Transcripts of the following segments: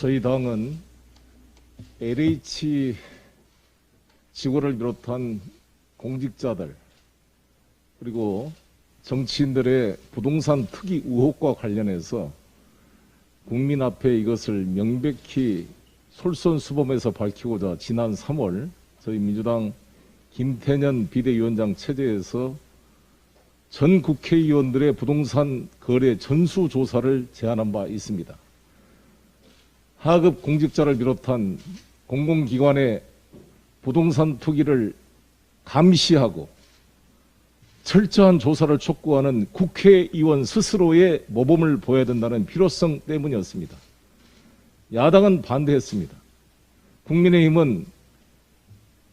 저희 당은 LH 직원을 비롯한 공직자들 그리고 정치인들의 부동산 투기 의혹과 관련해서 국민 앞에 이것을 명백히 솔선수범해서 밝히고자 지난 3월 저희 민주당 김태년 비대위원장 체제에서 전 국회의원들의 부동산 거래 전수조사를 제안한 바 있습니다. 하급 공직자를 비롯한 공공기관의 부동산 투기를 감시하고 철저한 조사를 촉구하는 국회의원 스스로의 모범을 보여야 된다는 필요성 때문이었습니다. 야당은 반대했습니다. 국민의힘은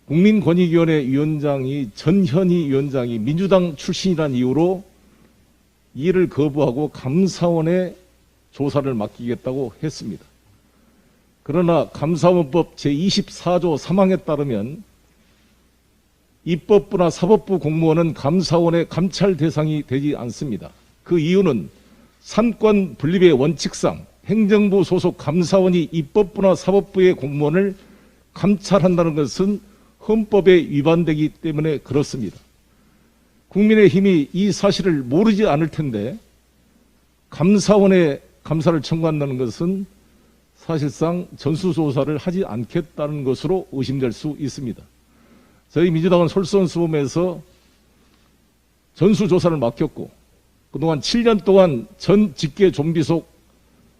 국민권익위원회 위원장이 전현희 위원장이 민주당 출신이라는 이유로 이를 거부하고 감사원에 조사를 맡기겠다고 했습니다. 그러나 감사원법 제24조 3항에 따르면 입법부나 사법부 공무원은 감사원의 감찰 대상이 되지 않습니다. 그 이유는 삼권 분립의 원칙상 행정부 소속 감사원이 입법부나 사법부의 공무원을 감찰한다는 것은 헌법에 위반되기 때문에 그렇습니다. 국민의힘이 이 사실을 모르지 않을 텐데 감사원에 감사를 청구한다는 것은 사실상 전수조사를 하지 않겠다는 것으로 의심될 수 있습니다. 저희 민주당은 솔선수범해서 전수조사를 맡겼고 그동안 7년 동안 전 직계 좀비 속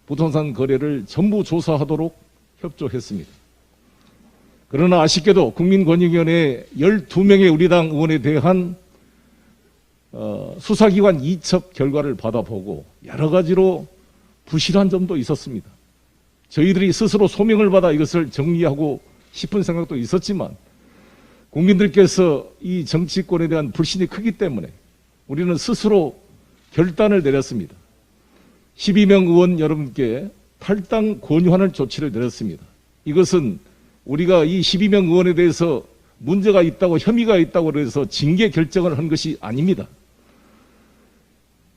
부동산 거래를 전부 조사하도록 협조했습니다. 그러나 아쉽게도 국민권익위원회 12명의 우리 당 의원에 대한 수사기관 이첩 결과를 받아보고 여러 가지로 부실한 점도 있었습니다. 저희들이 스스로 소명을 받아 이것을 정리하고 싶은 생각도 있었지만 국민들께서 이 정치권에 대한 불신이 크기 때문에 우리는 스스로 결단을 내렸습니다. 12명 의원 여러분께 탈당 권유하는 조치를 내렸습니다. 이것은 우리가 이 12명 의원에 대해서 문제가 있다고 혐의가 있다고 해서 징계 결정을 한 것이 아닙니다.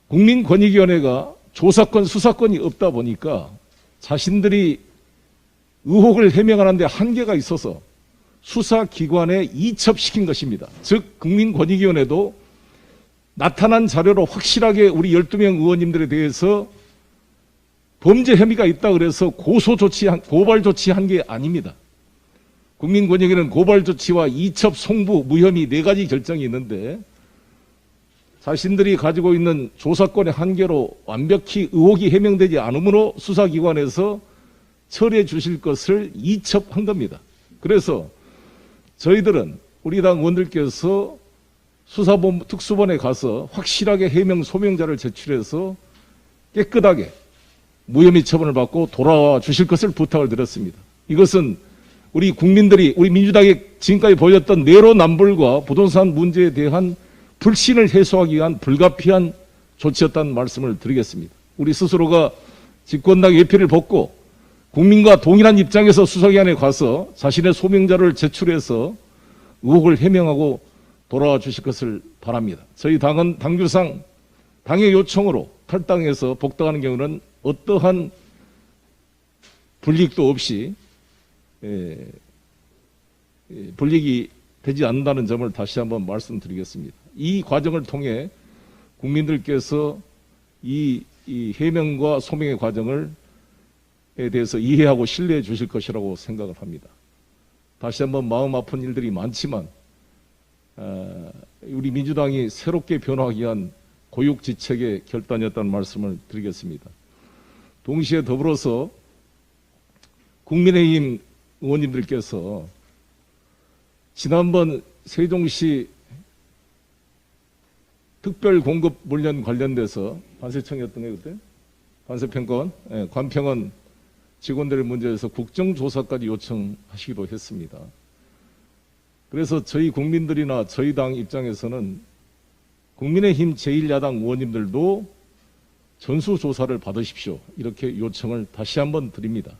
국민권익위원회가 조사권, 수사권이 없다 보니까 자신들이 의혹을 해명하는 데 한계가 있어서 수사기관에 이첩시킨 것입니다. 즉 국민권익위원회도 나타난 자료로 확실하게 우리 12명 의원님들에 대해서 범죄 혐의가 있다 그래서 고발 조치한 게 아닙니다. 국민권익위는 고발 조치와 이첩, 송부, 무혐의 4가지 결정이 있는데 자신들이 가지고 있는 조사권의 한계로 완벽히 의혹이 해명되지 않으므로 수사기관에서 처리해 주실 것을 이첩한 겁니다. 그래서 저희들은 우리 당 의원들께서 수사본부 특수본에 가서 확실하게 해명 소명자를 제출해서 깨끗하게 무혐의 처분을 받고 돌아와 주실 것을 부탁을 드렸습니다. 이것은 우리 국민들이 우리 민주당이 지금까지 보였던 내로남불과 부동산 문제에 대한 불신을 해소하기 위한 불가피한 조치였다는 말씀을 드리겠습니다. 우리 스스로가 집권당 예필을 벗고 국민과 동일한 입장에서 수사기관에 가서 자신의 소명자를 제출해서 의혹을 해명하고 돌아와 주실 것을 바랍니다. 저희 당은 당규상 당의 요청으로 탈당해서 복당하는 경우는 어떠한 불이익도 없이 불이익이 되지 않는다는 점을 다시 한번 말씀드리겠습니다. 이 과정을 통해 국민들께서 이 해명과 소명의 과정을 대해서 이해하고 신뢰해 주실 것이라고 생각을 합니다. 다시 한번 마음 아픈 일들이 많지만 우리 민주당이 새롭게 변화하기 위한 고육지책의 결단이었다는 말씀을 드리겠습니다. 동시에 더불어서 국민의힘 의원님들께서 지난번 세종시 특별공급 물량 관련돼서 관세청이었던 게 그때 관세평가원, 관평원 직원들의 문제에서 국정조사까지 요청하시기도 했습니다. 그래서 저희 국민들이나 저희 당 입장에서는 국민의힘 제1야당 의원님들도 전수조사를 받으십시오. 이렇게 요청을 다시 한번 드립니다.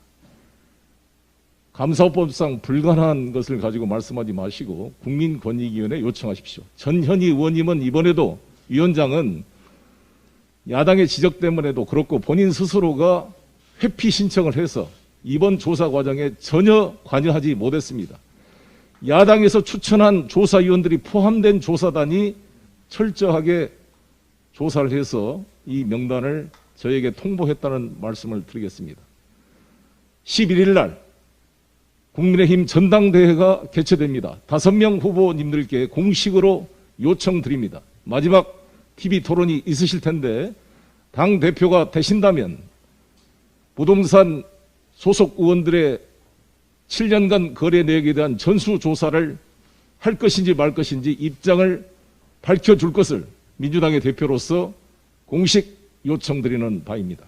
감사법상 불가능한 것을 가지고 말씀하지 마시고 국민권익위원회 요청하십시오. 전현희 의원님은 이번에도 위원장은 야당의 지적 때문에도 그렇고 본인 스스로가 회피 신청을 해서 이번 조사 과정에 전혀 관여하지 못했습니다. 야당에서 추천한 조사위원들이 포함된 조사단이 철저하게 조사를 해서 이 명단을 저에게 통보했다는 말씀을 드리겠습니다. 11일 날 국민의힘 전당대회가 개최됩니다. 5명 후보님들께 공식으로 요청드립니다. 마지막 TV 토론이 있으실 텐데 당대표가 되신다면 부동산 소속 의원들의 7년간 거래 내역에 대한 전수조사를 할 것인지 말 것인지 입장을 밝혀줄 것을 민주당의 대표로서 공식 요청드리는 바입니다.